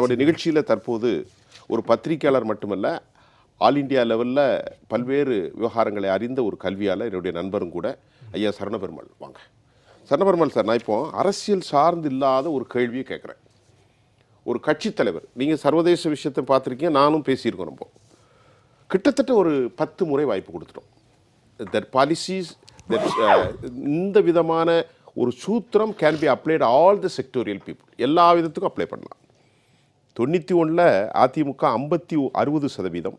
நம்முடைய நிகழ்ச்சியில் தற்போது ஒரு பத்திரிகையாளர் மட்டுமல்ல, ஆல் இண்டியா லெவலில் பல்வேறு விவகாரங்களை அறிந்த ஒரு கல்வியாளர், என்னுடைய நண்பரும் கூட, ஐயா சரணபெருமாள். வாங்க சரணபெருமாள் சார். நான் இப்போ அரசியல் சார்ந்து இல்லாத ஒரு கேள்வியை கேட்குறேன். ஒரு கட்சித் தலைவர், நீங்கள் சர்வதேச விஷயத்தை பார்த்துருக்கீங்க, நானும் பேசியிருக்கோம். ரொம்ப கிட்டத்தட்ட ஒரு 10 முறை வாய்ப்பு கொடுத்துட்டோம். தட் பாலிசிஸ் இந்த விதமான ஒரு சூத்திரம் can be applied all the sectoral people, எல்லா விதத்துக்கும் அப்ளை பண்ணலாம். 91 அதிமுக 60%,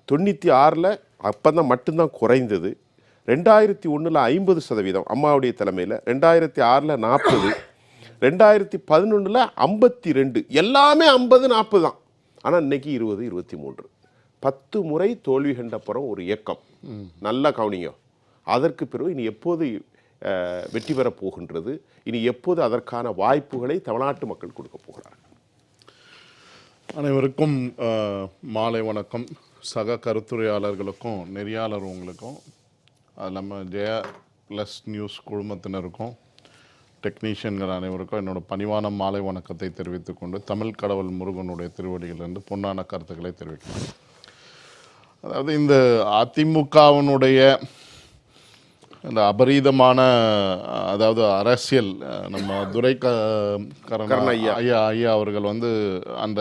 96 அப்போ தான் மட்டும்தான் குறைந்தது, 2001 50% அம்மாவுடைய தலைமையில், 2006 40, 2011 52, எல்லாமே 50-40 தான். ஆனால் இன்னைக்கு 20-23, 10 முறை தோல்வி கண்டப்புறம் ஒரு இயக்கம். நல்லா கவனிங்க. அதற்கு பிறகு இனி எப்போது வெற்றி பெறப் போகின்றது, இனி எப்போது அதற்கான வாய்ப்புகளை தமிழ்நாட்டு மக்கள் கொடுக்க போகிறார்கள்? அனைவருக்கும் மாலை வணக்கம். சக கருத்துரையாளர்களுக்கும் நெறியாளர் உங்களுக்கும், அது நம்ம ஜெயா ப்ளஸ் நியூஸ் குழுமத்தினருக்கும் டெக்னீஷியன்கள் அனைவருக்கும் என்னோடய பணிவான மாலை வணக்கத்தை தெரிவித்துக்கொண்டு, தமிழ் கடவுள் முருகனுடைய திருவடிகளிலிருந்து பொன்னான கருத்துக்களை தெரிவிக்கிறேன். அதாவது இந்த அதிமுகவினுடைய இந்த அபரீதமான, அதாவது அரசியல், நம்ம ஐயா அவர்கள் வந்து அந்த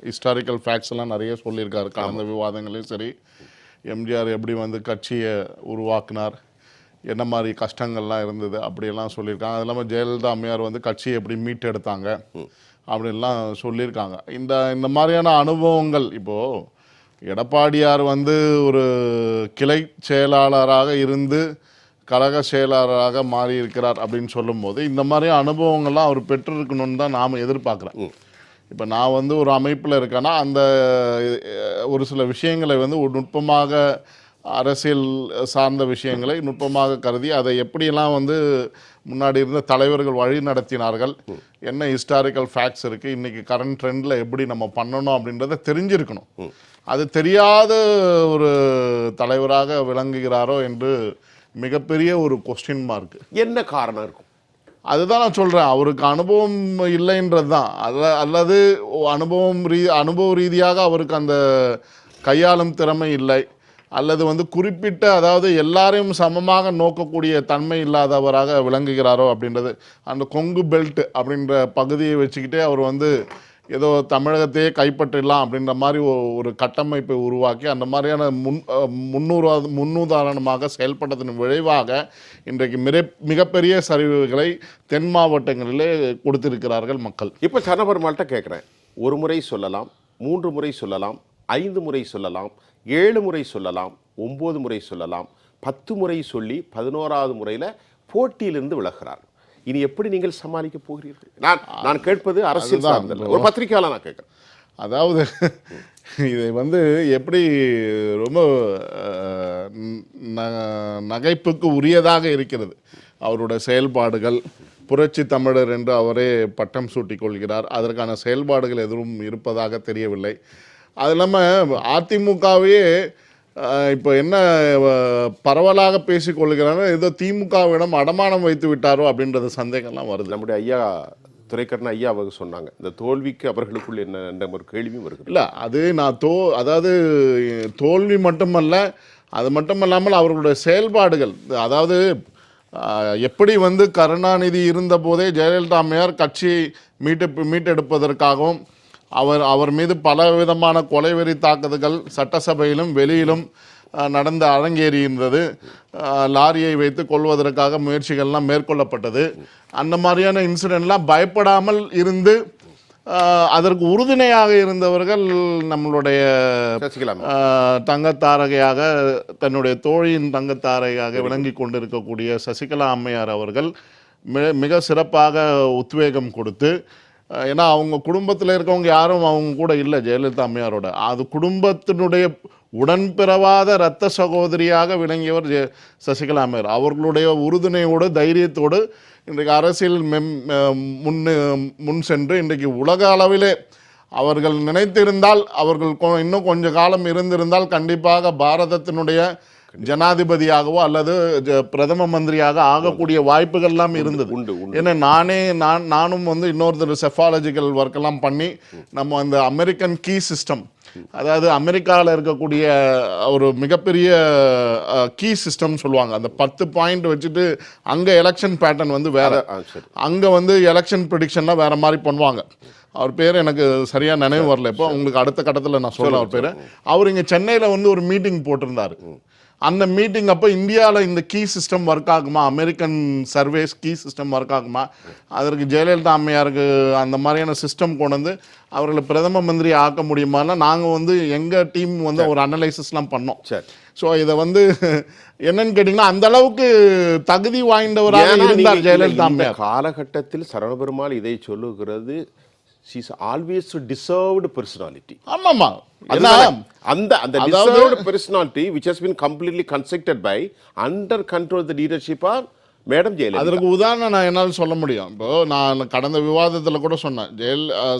ஹிஸ்டாரிக்கல் ஃபேக்ட்ஸ் எல்லாம் நிறைய சொல்லியிருக்காரு. கடந்த விவாதங்களையும் சரி, எம்ஜிஆர் எப்படி வந்து கட்சியை உருவாக்குனார், என்ன மாதிரி கஷ்டங்கள்லாம் இருந்தது அப்படியெல்லாம் சொல்லியிருக்காங்க. அது இல்லாமல் ஜெயலலிதா அம்மையார் வந்து கட்சியை எப்படி மீட்டெடுத்தாங்க அப்படின்லாம் சொல்லியிருக்காங்க. இந்த மாதிரியான அனுபவங்கள், இப்போது எடப்பாடியார் வந்து ஒரு கிளை செயலாளராக இருந்து கழக செயலாளராக மாறி இருக்கிறார் அப்படின்னு சொல்லும்போது, இந்த மாதிரி அனுபவங்கள்லாம் அவர் பெற்றிருக்கணும்னு தான் நாம் எதிர்பார்க்குறேன். இப்போ நான் வந்து ஒரு அமைப்பில் இருக்கேன்னா, அந்த ஒரு சில விஷயங்களை வந்து ஒரு நுட்பமாக, அரசியல் சார்ந்த விஷயங்களை நுட்பமாக கருதி அதை எப்படியெல்லாம் வந்து முன்னாடி இருந்த தலைவர்கள் வழி நடத்தினார்கள், என்ன ஹிஸ்டாரிக்கல் ஃபேக்ட்ஸ் இருக்குது, இன்றைக்கி கரண்ட் ட்ரெண்டில் எப்படி நம்ம பண்ணணும் அப்படின்றத தெரிஞ்சிருக்கணும். அது தெரியாத ஒரு தலைவராக விளங்குகிறாரோ என்று மிகப்பெரிய ஒரு கொஸ்டின் மார்க். என்ன காரணம் இருக்கும்? அதுதான் நான் சொல்கிறேன். அவருக்கு அனுபவம் இல்லைன்றது தான். அல்லது அனுபவ ரீதியாக அவருக்கு அந்த கையாளும் திறமை இல்லை, அல்லது வந்து குறிப்பிட்ட, அதாவது எல்லாரையும் சமமாக நோக்கக்கூடிய தன்மை இல்லாதவராக விளங்குகிறாரோ அப்படின்றது. அந்த கொங்கு பெல்ட் அப்படின்ற பகுதியை வச்சுக்கிட்டே அவர் வந்து ஏதோ தமிழகத்தையே கைப்பற்றிடலாம் அப்படின்ற மாதிரி ஒரு கட்டமைப்பை உருவாக்கி அந்த மாதிரியான முன்னுதாரணமாக செயல்பட்டதன் விளைவாக இன்றைக்கு மிகப்பெரிய சரிவுகளை தென் மாவட்டங்களிலே கொடுத்திருக்கிறார்கள் மக்கள். இப்போ சரணபெருமாள்கிட்ட கேட்குறேன், 1 முறை சொல்லலாம், 3 முறை சொல்லலாம், 5 முறை சொல்லலாம், 7 முறை சொல்லலாம், 9 முறை சொல்லலாம், 10 முறை சொல்லி 11வது முறையில் போட்டியிலிருந்து விலகிறார். இனி எப்படி நீங்கள் சமாளிக்க போகிறீர்கள்? நான் கேட்பது அரசியல் சார்ந்தல்ல, ஒரு பத்திரிகையாளர் நான் கேட்குறேன். அதாவது இதை வந்து எப்படி ரொம்ப நகைப்புக்கு உரியதாக இருக்கிறது அவருடைய செயல்பாடுகள். புரட்சி தமிழர் என்று அவரே பட்டம் சூட்டிக் கொள்கிறார். அதற்கான செயல்பாடுகள் எதுவும் இருப்பதாக தெரியவில்லை. அது இல்லாமல் அதிமுகவே இப்போ என்ன பரவலாக பேசிக்கொள்கிறாங்க, ஏதோ திமுகவிடம் அடமானம் வைத்து விட்டாரோ அப்படின்றது சந்தேகம்லாம் வருது. நம்முடைய ஐயா துரைக்கண்ணன் ஐயா அவங்க சொன்னாங்க, இந்த தோல்விக்கு அவர்களுக்குள் என்ன ஒரு கேள்வியும் வருது. இல்லை, அது நான் அதாவது தோல்வி மட்டுமல்ல, அது மட்டுமல்லாமல் அவர்களுடைய செயல்பாடுகள், அதாவது எப்படி வந்து கருணாநிதி இருந்த போதே ஜெயலலிதா அம்மையார் கட்சி மீட்டெடுப்பதற்காகவும் அவர் மீது பல விதமான கொலைவெறி தாக்குதல்கள் சட்டசபையிலும் வெளியிலும் நடந்து அரங்கேறியிருந்தது. லாரியை வைத்து கொள்வதற்காக முயற்சிகள்லாம் மேற்கொள்ளப்பட்டது. அந்த மாதிரியான இன்சிடென்ட்லாம் பயப்படாமல் இருந்து அதற்கு உறுதுணையாக இருந்தவர்கள் நம்மளுடைய தங்கத்தாரகையாக, தன்னுடைய தோழியின் தங்கத்தாரகையாக விளங்கி கொண்டிருக்கக்கூடிய சசிகலா அம்மையார் அவர்கள் மிக சிறப்பாக உத்வேகம் கொடுத்து, ஏன்னா அவங்க குடும்பத்தில் இருக்கவங்க யாரும் அவங்க கூட இல்லை ஜெயலலிதா அம்மையாரோட, அது குடும்பத்தினுடைய உடன்பிறவாத இரத்த சகோதரியாக விளங்கியவர் சசிகலா அம்மையார். அவர்களுடைய உறுதுணையோடு தைரியத்தோடு இன்றைக்கு அரசியல் முன் சென்று இன்றைக்கு உலக அளவிலே அவர்கள் நினைத்திருந்தால், அவர்கள் இன்னும் கொஞ்ச காலம் இருந்திருந்தால் கண்டிப்பாக பாரதத்தினுடைய ஜனாதிபதியாகவோ அல்லது பிரதம மந்திரியாக ஆகக்கூடிய வாய்ப்புகள் எல்லாம் இருந்தது. உண்டு ஏன்னா நானும் வந்து இன்னொருத்தர் செஃபாலஜிக்கல் ஒர்க் எல்லாம் பண்ணி நம்ம அந்த அமெரிக்கன் கீ சிஸ்டம், அதாவது அமெரிக்காவில் இருக்கக்கூடிய ஒரு மிகப்பெரிய கீ சிஸ்டம் சொல்லுவாங்க. அந்த 10 பாயிண்ட் வச்சுட்டு அங்கே எலெக்ஷன் பேட்டர்ன் வந்து வேற, அங்கே வந்து எலெக்ஷன் ப்ரிடிக்ஷன்லாம் வேற மாதிரி பண்ணுவாங்க. அவர் பேர் எனக்கு சரியா நினைவு வரல. இப்போ உங்களுக்கு அடுத்த கட்டத்தில் நான் சொல்ல அவர் பேர். அவர் இங்கே சென்னையில் வந்து ஒரு மீட்டிங் போட்டிருந்தாரு. அந்த மீட்டிங் அப்போ இந்தியாவில் இந்த கீ சிஸ்டம் ஒர்க் ஆகுமா, American surveys key system work ஆகுமா, அதற்கு ஜெயலலிதா அம்மையாருக்கு அந்த மாதிரியான சிஸ்டம் கொண்டு வந்து அவர்களை பிரதம மந்திரி ஆக்க முடியுமான்னா நாங்கள் வந்து எங்கள் டீம் வந்து ஒரு அனலைசிஸ்லாம் பண்ணோம். ஸோ இதை வந்து என்னன்னு கேட்டிங்கன்னா அந்த அளவுக்கு தகுதி வாய்ந்தவராக இருந்தார் ஜெயலலிதா அம்மையார். காலகட்டத்தில் சரவணபெருமாள் இதை சொல்லுகிறது, she is always deserved personality. ஆமாமா, அந்த deserved personality which has been completely constructed by under control the leadership of madam Jayalalithaa. அதற்கு உதாரணம் நான் என்னால் சொல்ல முடியும். இப்போ நான் கடந்த விவாதத்தில் கூட சொன்னேன்,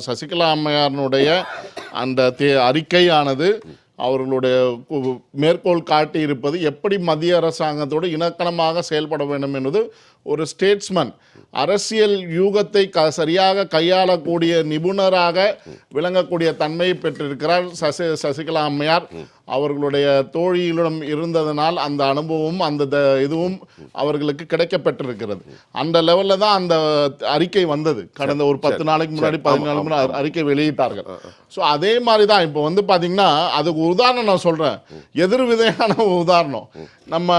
சசிகலா அம்மையாருடைய அந்த அறிக்கையானது அவர்களுடைய மேற்கோள் காட்டி இருப்பது எப்படி மத்திய அரசாங்கத்தோடு இணக்கணமாக செயல்பட வேண்டும் என்பது ஒரு ஸ்டேட்ஸ்மேன், அரசியல் யூகத்தை சரியாக கையாளக்கூடிய நிபுணராக விளங்கக்கூடிய தன்மையை பெற்றிருக்கிறார் சசிகலா அம்மையார். அவர்களுடைய தோழியிடம் இருந்ததனால் அந்த அனுபவமும் அந்த இதுவும் அவர்களுக்கு கிடைக்கப்பட்டிருக்கிறது. அந்த லெவலில் தான் அந்த அறிக்கை வந்தது. கடந்த ஒரு 10 நாளைக்கு முன்னாடி 14 நாளைக்கு முன்னாடி அறிக்கை வெளியிட்டார்கள். ஸோ அதே மாதிரி தான் இப்போ வந்து பார்த்தீங்கன்னா அதுக்கு உதாரணம் நான் சொல்கிறேன், எதிர் விதையான உதாரணம். நம்ம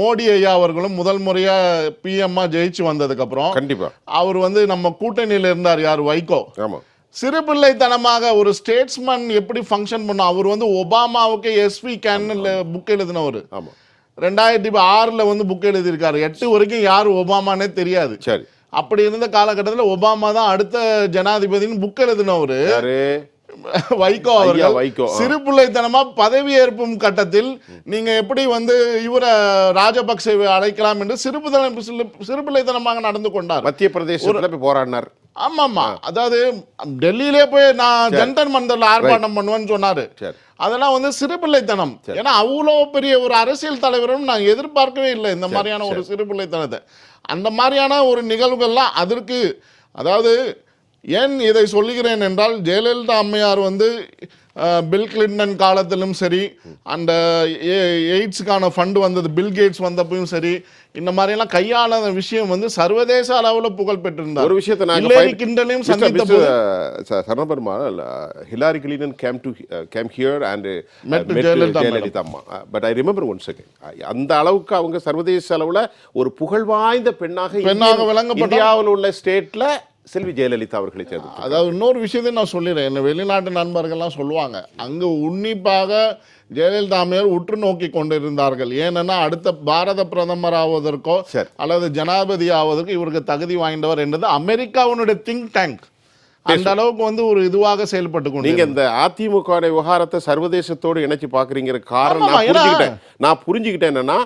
மோடி ஐயா அவர்களும் முதல் முறையாக பிஎம்மா ஜெயிச்சு வந்ததுக்கப்புறம் கண்டிப்பாக அவர் வந்து நம்ம கூட்டணியில் இருந்தார். யார்? வைகோ. ஆமாம். சிறுபிள்ளைத்தனமாக ஒரு ஸ்டேட்ஸ்மேன் எப்படி ஃபங்க்ஷன் பண்ணும். அவர் வந்து ஒபாமாவுக்கு எஸ்வி கேன்னு புக் எழுதினவர். 2006 வந்து புக் எழுதியிருக்காரு. 8 வரைக்கும் யார் ஒபாமானே தெரியாது. சரி, அப்படி இருந்த காலகட்டத்தில் ஒபாமா தான் அடுத்த ஜனாதிபதினு புக் எழுதினவர் வைகோ அவர்கள். சிறுபிள்ளைத்தனமா பதவியேற்பும் கட்டத்தில் நீங்க எப்படி வந்து இவரை ராஜபக்சேவை அழைக்கலாம் என்று சிறுபிள்ளைத்தனமாக நடந்து கொண்டார். மத்திய பிரதேசத்தில் போராடினார். ஆமாமா, அதாவது டெல்லியிலே போய் நான் ஜந்தர் மந்தர்ல ஆர்ப்பாட்டம் பண்ணுவேன்னு சொன்னாரு. அதெல்லாம் வந்து சிறுபிள்ளைத்தனம். ஏன்னா அவ்வளோ பெரிய ஒரு அரசியல் தலைவரும் நான் எதிர்பார்க்கவே இல்லை இந்த மாதிரியான ஒரு சிறுபிள்ளைத்தனத்தை. அந்த மாதிரியான ஒரு நிகழ்வுகள்லாம் அதற்கு, அதாவது ஏன் இதை சொல்லுகிறேன் என்றால் ஜெயலலிதா அம்மையார் வந்து பில் கிளின்டன் காலத்திலும் சரி, அந்த எய்ட்ஸுக்கான ஃபண்டு வந்தது பில் கேட்ஸ் வந்தப்பையும் சரி, இந்த மாதிரியெல்லாம் கையாளாத விஷயம் வந்து சர்வதேச அளவில் புகழ் பெற்றிருந்தார். ஒரு விஷயத்தை நான் சந்தித்த Saravanaperumal, Hillary Clinton came here and met Jayalalithaa அம்மா. But I remember one second, அந்த அளவுக்கு அவங்க சர்வதேச அளவில் ஒரு புகழ் வாய்ந்த பெண்ணாக விளங்கப்பட்ட இந்தியாவில் உள்ள ஸ்டேட்ல செல்வி ஜெயலலிதா அவர்களை சேர்ந்து. அதாவது இன்னொரு விஷயத்தை நான் சொல்லிடுறேன், என்ன வெளிநாட்டு நண்பர்கள்லாம் சொல்லுவாங்க, அங்கே உன்னிப்பாக ஜெயலலிதா அம்மையார் உற்று நோக்கி கொண்டிருந்தார்கள். ஏன்னா அடுத்த பாரத பிரதமர் ஆவதற்கோ அல்லது ஜனாதிபதி ஆவதற்கோ இவருக்கு தகுதி வாய்ந்தவர் என்றது அமெரிக்காவினுடைய திங்க் டேங்க் அந்த அளவுக்கு வந்து ஒரு இதுவாக செயல்பட்டு கொண்டு. நீங்க இந்த அதிமுக விவகாரத்தை சர்வதேசத்தோடு இணைச்சு பாக்குறீங்க காரணம் நான் புரிஞ்சுக்கிட்டேன். என்னன்னா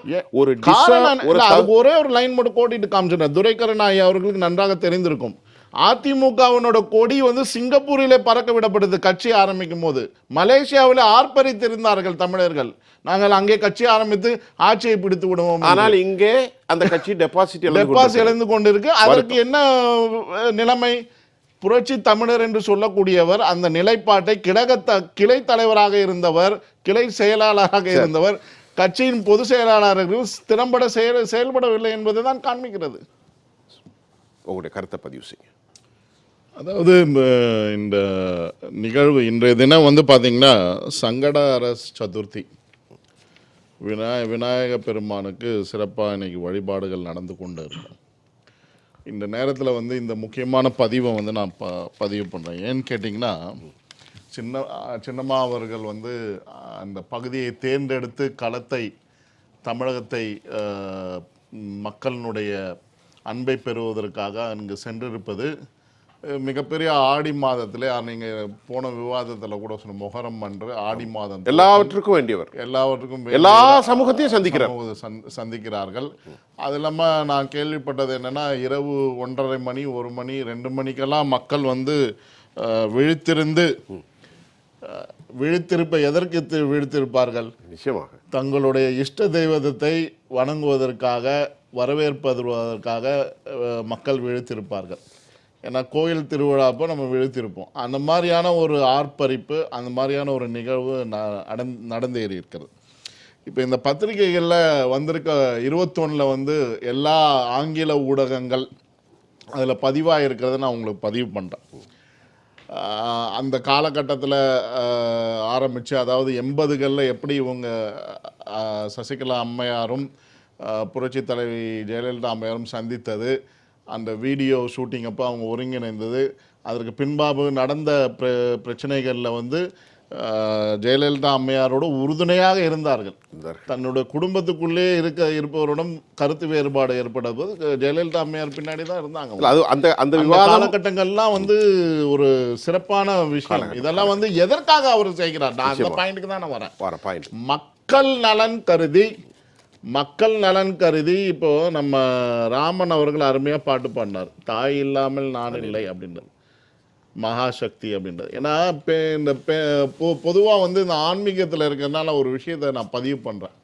ஒரே ஒரு லைன் மட்டும் கோடிட்டு காமிச்சிட்டேன். துரைக்கரன் ஐயா அவர்களுக்கு நன்றாக தெரிந்திருக்கும், அதிமுகவினோட கொடி வந்து சிங்கப்பூரிலே பறக்க விடப்படுது கட்சி ஆரம்பிக்கும் போது. மலேசியாவில் ஆர்ப்பரித்திருந்தார்கள் தமிழர்கள், நாங்கள் அங்கே கட்சி ஆரம்பித்து ஆட்சியை பிடித்து விடுவோம். ஆனால் இங்கே அந்த கட்சி டெபாசிட் இழந்து கொண்டிருக்கு. அதற்கு என்ன நிலைமை? புரட்சி தமிழர் என்று சொல்லக்கூடியவர் அந்த நிலைப்பாட்டை கிளை தலைவராக இருந்தவர், கிளை செயலாளராக இருந்தவர், கட்சியின் பொதுச் செயலாளர்கள் திறம்பட செயல்படவில்லை என்பதை தான் காண்பிக்கிறது. உங்களுடைய கருத்தை பதிவு செய்ய. அதாவது இந்த நிகழ்வு இன்றைய தினம் வந்து பார்த்தீங்கன்னா சங்கடஹர சதுர்த்தி, விநாயக பெருமானுக்கு சிறப்பாக இன்னைக்கு வழிபாடுகள் நடந்து கொண்டு இருக்கும். இந்த நேரத்தில் வந்து இந்த முக்கியமான பதிவை வந்து நான் பதிவு பண்ணுறேன். ஏன்னு கேட்டிங்கன்னா சின்னம்மா அவர்கள் வந்து அந்த பகுதியை தேர்ந்தெடுத்து களத்தை, தமிழகத்தை மக்களினுடைய அன்பை பெறுவதற்காக அங்கு சென்றிருப்பது மிகப்பெரிய ஆடி மாதத்திலே. நீங்கள் போன விவாதத்தில் கூட சொன்ன மொஹரம் அன்று ஆடி மாதம் எல்லாவற்றுக்கும் வேண்டியவர், எல்லாவற்றுக்கும் எல்லா சமூகத்தையும் சந்திக்கிறார்கள். அது இல்லாமல் நான் கேள்விப்பட்டது என்னென்னா, இரவு 1:30 மணி 1 மணி 2 மணிக்கெல்லாம் மக்கள் வந்து விழித்திருந்து எதற்கு விழித்திருப்பார்கள்? நிச்சயமாக. தங்களுடைய இஷ்ட தெய்வத்தை வணங்குவதற்காக, வரவேற்பதற்காக மக்கள் விழித்திருப்பார்கள். ஏன்னா கோயில் திருவிழா அப்போ நம்ம விழித்திருப்போம். அந்த மாதிரியான ஒரு ஆர்ப்பரிப்பு, அந்த மாதிரியான ஒரு நிகழ்வு நடந்தேறி இருக்கிறது. இப்போ இந்த பத்திரிகைகளில் வந்திருக்க 21 வந்து எல்லா ஆங்கில ஊடகங்கள் அதில் பதிவாக இருக்கிறத நான் உங்களுக்கு பதிவு பண்ணுறேன். அந்த காலகட்டத்தில் ஆரம்பித்து, அதாவது 80களில் எப்படி இவங்க சசிகலா அம்மையாரும் புரட்சி தலைவி ஜெயலலிதா அம்மையாரும் சந்தித்தது, அந்த வீடியோ ஷூட்டிங் அப்போ அவங்க ஒருங்கிணைந்தது, அதற்கு பின்பாக நடந்த பிரச்சனைகளில் வந்து ஜெயலலிதா அம்மையாரோடு உறுதுணையாக இருந்தார்கள். தன்னுடைய குடும்பத்துக்குள்ளே இருப்பவரிடம் கருத்து வேறுபாடு ஏற்படுவது ஜெயலலிதா அம்மையார் பின்னாடி தான் இருந்தாங்க. அந்த காலகட்டங்கள்லாம் வந்து ஒரு சிறப்பான விஷயம். இதெல்லாம் வந்து எதற்காக அவர் செய்கிறார்? நான் அந்த பாயிண்ட்டுக்கு தான் நான் வரேன். மக்கள் நலன் கருதி இப்போ நம்ம ராமன் அவர்கள் அருமையாக பாட்டு பாடினார், தாய் இல்லாமல் நான் இல்லை அப்படின்றது, மகாசக்தி அப்படின்றது. ஏன்னா இந்த பொதுவாக வந்து இந்த ஆன்மீகத்தில் இருக்கிறதுனால ஒரு விஷயத்தை நான் பதிவு பண்ணுறேன்.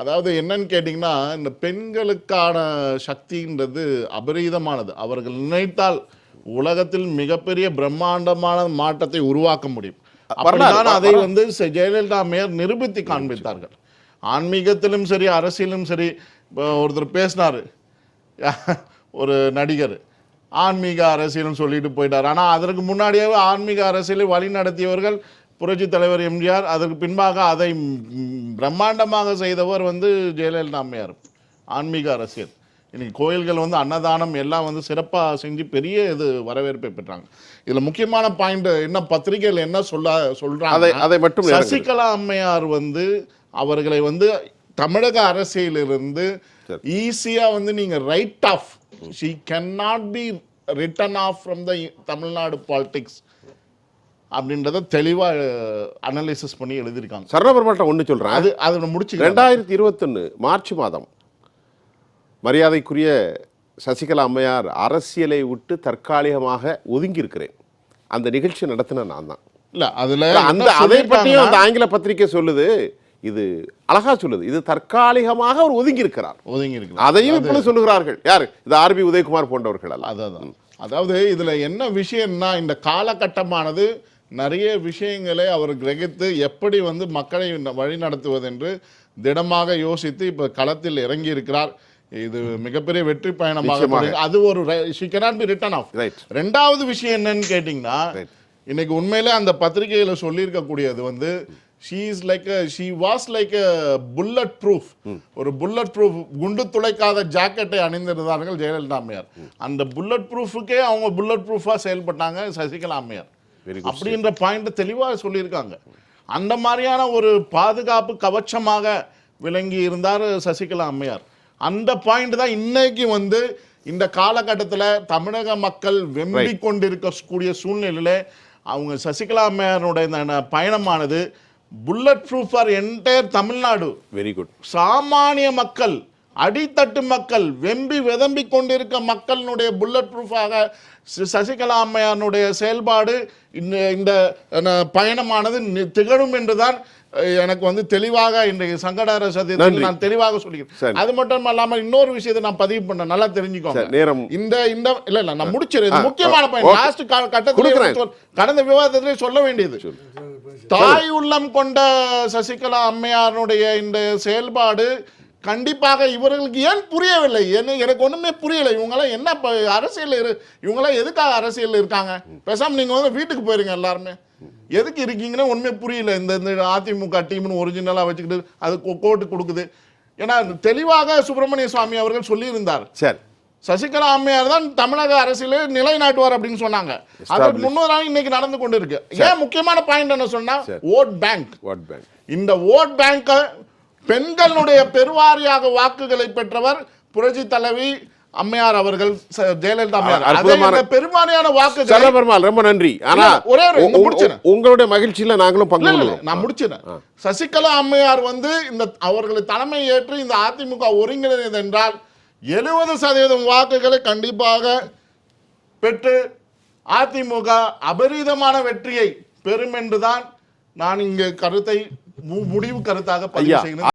அதாவது என்னன்னு கேட்டிங்கன்னா, இந்த பெண்களுக்கான சக்தின்றது அபரீதமானது. அவர்கள் நினைத்தால் உலகத்தில் மிகப்பெரிய பிரம்மாண்டமான மாற்றத்தை உருவாக்க முடியும். அதை வந்து ஜெயலலிதா அம்மையார் நிரூபித்து காண்பித்தார்கள். ஆன்மீகத்திலும் சரி, அரசியலும் சரி. இப்போ ஒருத்தர் பேசினார், ஒரு நடிகர், ஆன்மீக அரசியல்னு சொல்லிட்டு போயிட்டார். ஆனால் அதற்கு முன்னாடியே ஆன்மீக அரசியலை வழி நடத்தியவர்கள் புரட்சி தலைவர் எம்ஜிஆர். அதற்கு பின்பாக அதை பிரம்மாண்டமாக செய்தவர் வந்து ஜெயலலிதா அம்மையார். ஆன்மீக அரசியல் இன்னைக்கு கோயில்கள் வந்து அன்னதானம் எல்லாம் வந்து சிறப்பாக செஞ்சு பெரிய இது வரவேற்பை பெற்றாங்க. இதில் முக்கியமான பாயிண்ட் என்ன, பத்திரிகைகள் என்ன சொல்றாங்க, சசிகலா அம்மையார் வந்து அவர்களை வந்து தமிழக அரசியலிருந்து ஈஸியா வந்து நீங்க write off, she cannot be written off from the Tamil Nadu politics அப்படின்றத தெளிவா அனலைசிஸ் பண்ணி எழுதியிருக்காங்க. சரணபெருமாள்கிட்ட ஒன்று சொல்றேன், அது முடிச்சு 2021 மார்ச் மாதம் மரியாதைக்குரிய சசிகலா அம்மையார் அரசியலை விட்டு தற்காலிகமாக ஒதுங்கி இருக்கிறேன், அந்த நிகழ்ச்சி நடத்தின நான் தான். இல்ல அதுல அதை பற்றியும் அந்த ஆங்கில பத்திரிகை சொல்லுது, இது அழகா சொல்லுது, இது தற்காலிகமாக அவர் ஒதுங்கி இருக்கிறார். அதையும் இப்பொழுது சொல்லுகிறார்கள். யாரு? இது ஆர்பி உதயகுமார் போன்றவர்கள் அல்ல. அதாவது இதுல என்ன விஷயம்னா, இந்த காலகட்டமானது நிறைய விஷயங்களை அவர் கிரகித்து எப்படி வந்து மக்களை வழி நடத்துவது என்று திடமாக யோசித்து இப்ப களத்தில் இறங்கி இருக்கிறார். இது மிகப்பெரிய வெற்றி பயணமாக. அது ஒரு she cannot be written off. ரெண்டாவது விஷயம் என்னன்னு கேட்டீங்கன்னா, இன்னைக்கு உண்மையிலே அந்த பத்திரிகையில சொல்லியிருக்கக்கூடியது வந்து she was like a bullet proof. ஒரு புல்லட் ப்ரூஃப், குண்டு துளைக்காத ஜாக்கெட்டை அணிந்திருந்தார்கள் ஜெயலலிதா அம்மையார். அந்த புல்லட் ப்ரூஃபுக்கே அவங்க புல்லட் ப்ரூஃபா செயல்பட்டாங்க சசிகலா அம்மையார் அப்படின்ற பாயிண்ட் தெளிவாக சொல்லியிருக்காங்க. அந்த மாதிரியான ஒரு பாதுகாப்பு கவச்சமாக விளங்கி இருந்தார் சசிகலா அம்மையார். அந்த பாயிண்ட் தான் இன்னைக்கு வந்து இந்த காலகட்டத்தில் தமிழக மக்கள் வெம்பி கொண்டிருக்கக்கூடிய சூழ்நிலையில அவங்க சசிகலா அம்மையாருடைய பயணமானது bullet proof for entire Tamil Nadu. Very good. சாமானிய மக்கள், அடித்தட்டு மக்கள், வெம்பி வெதம்பி கொண்டிருக்க மக்களுடைய புல்லட் ப்ரூஃபாக சசிகலா அம்மையாருடைய செயல்பாடு இந்த பயணமானது திகழும் என்றுதான் எனக்கு வந்து தெளிவாக இன்றைக்கு சங்கடார சத்தியத்தில் நான் தெளிவாக சொல்லிக்கிறேன். அது மட்டும் இல்லாமல் இன்னொரு விஷயத்தை நான் பதிவு பண்ண நல்லா தெரிஞ்சுக்கோங்க. இந்த இல்ல நான் முடிச்சிருக்கேன். முக்கியமான பாயிண்ட் லாஸ்ட் கட்டத்தில் கடந்த விவாதத்திலே சொல்ல வேண்டியது, தாய் உள்ளம் கொண்ட சசிகலா அம்மையாருடைய இந்த செயல்பாடு கண்டிப்பாக இவர்களுக்கு ஏன் புரியவில்லை? எனக்கு ஒண்ணுமே புரியலை. இவங்கெல்லாம் என்ன அரசியல், இவங்கெல்லாம் எதுக்காக அரசியல் இருக்காங்க? பேசாம நீங்க வந்து வீட்டுக்கு போயிருங்க எல்லாருமே. எதுக்கு இருக்கீங்கன்னு ஒண்ணுமே புரியல. இந்த அதிமுக டீம்னு ஒரிஜினலா வச்சுக்கிட்டு அது கோட்டு கொடுக்குது. ஏன்னா தெளிவாக சுப்பிரமணிய சுவாமி அவர்கள் சொல்லியிருந்தார், சரி சசிகலா அம்மையார் தான் தமிழக அரசியல நிலைநாட்டுவார் அப்படின்னு சொன்னாங்க. அதற்கு முன்னோராக இன்னைக்கு நடந்து கொண்டு இருக்கு. ஏன் முக்கியமான பாயிண்ட் என்ன சொன்னா, ஓட் பேங்க். இந்த ஓட் பேங்க் பெண்களுடைய பெருவாரியாக வாக்குகளை பெற்றவர் புரட்சி தலைவி அம்மையார் அவர்கள், ஜெயலலிதா அம்மையார். பெரும்பாலான வாக்குகள். ரொம்ப நன்றி. ஆனா உங்களுடைய மகிழ்ச்சியில நாங்களும் பங்கு. நான் முடிச்சிடறேன். சசிகலா அம்மையார் வந்து இந்த அவர்களை தலைமை ஏற்று இந்த அதிமுக ஒருங்கிணைந்தது என்றால் 70% வாக்குகளை கண்டிப்பாக பெற்று அதிமுக அபரீதமான வெற்றியை பெறும் என்றுதான் நான் இங்க கருத்தை முடிவு கருத்தாக பதிவு ஐயா, செய்கிறேன்.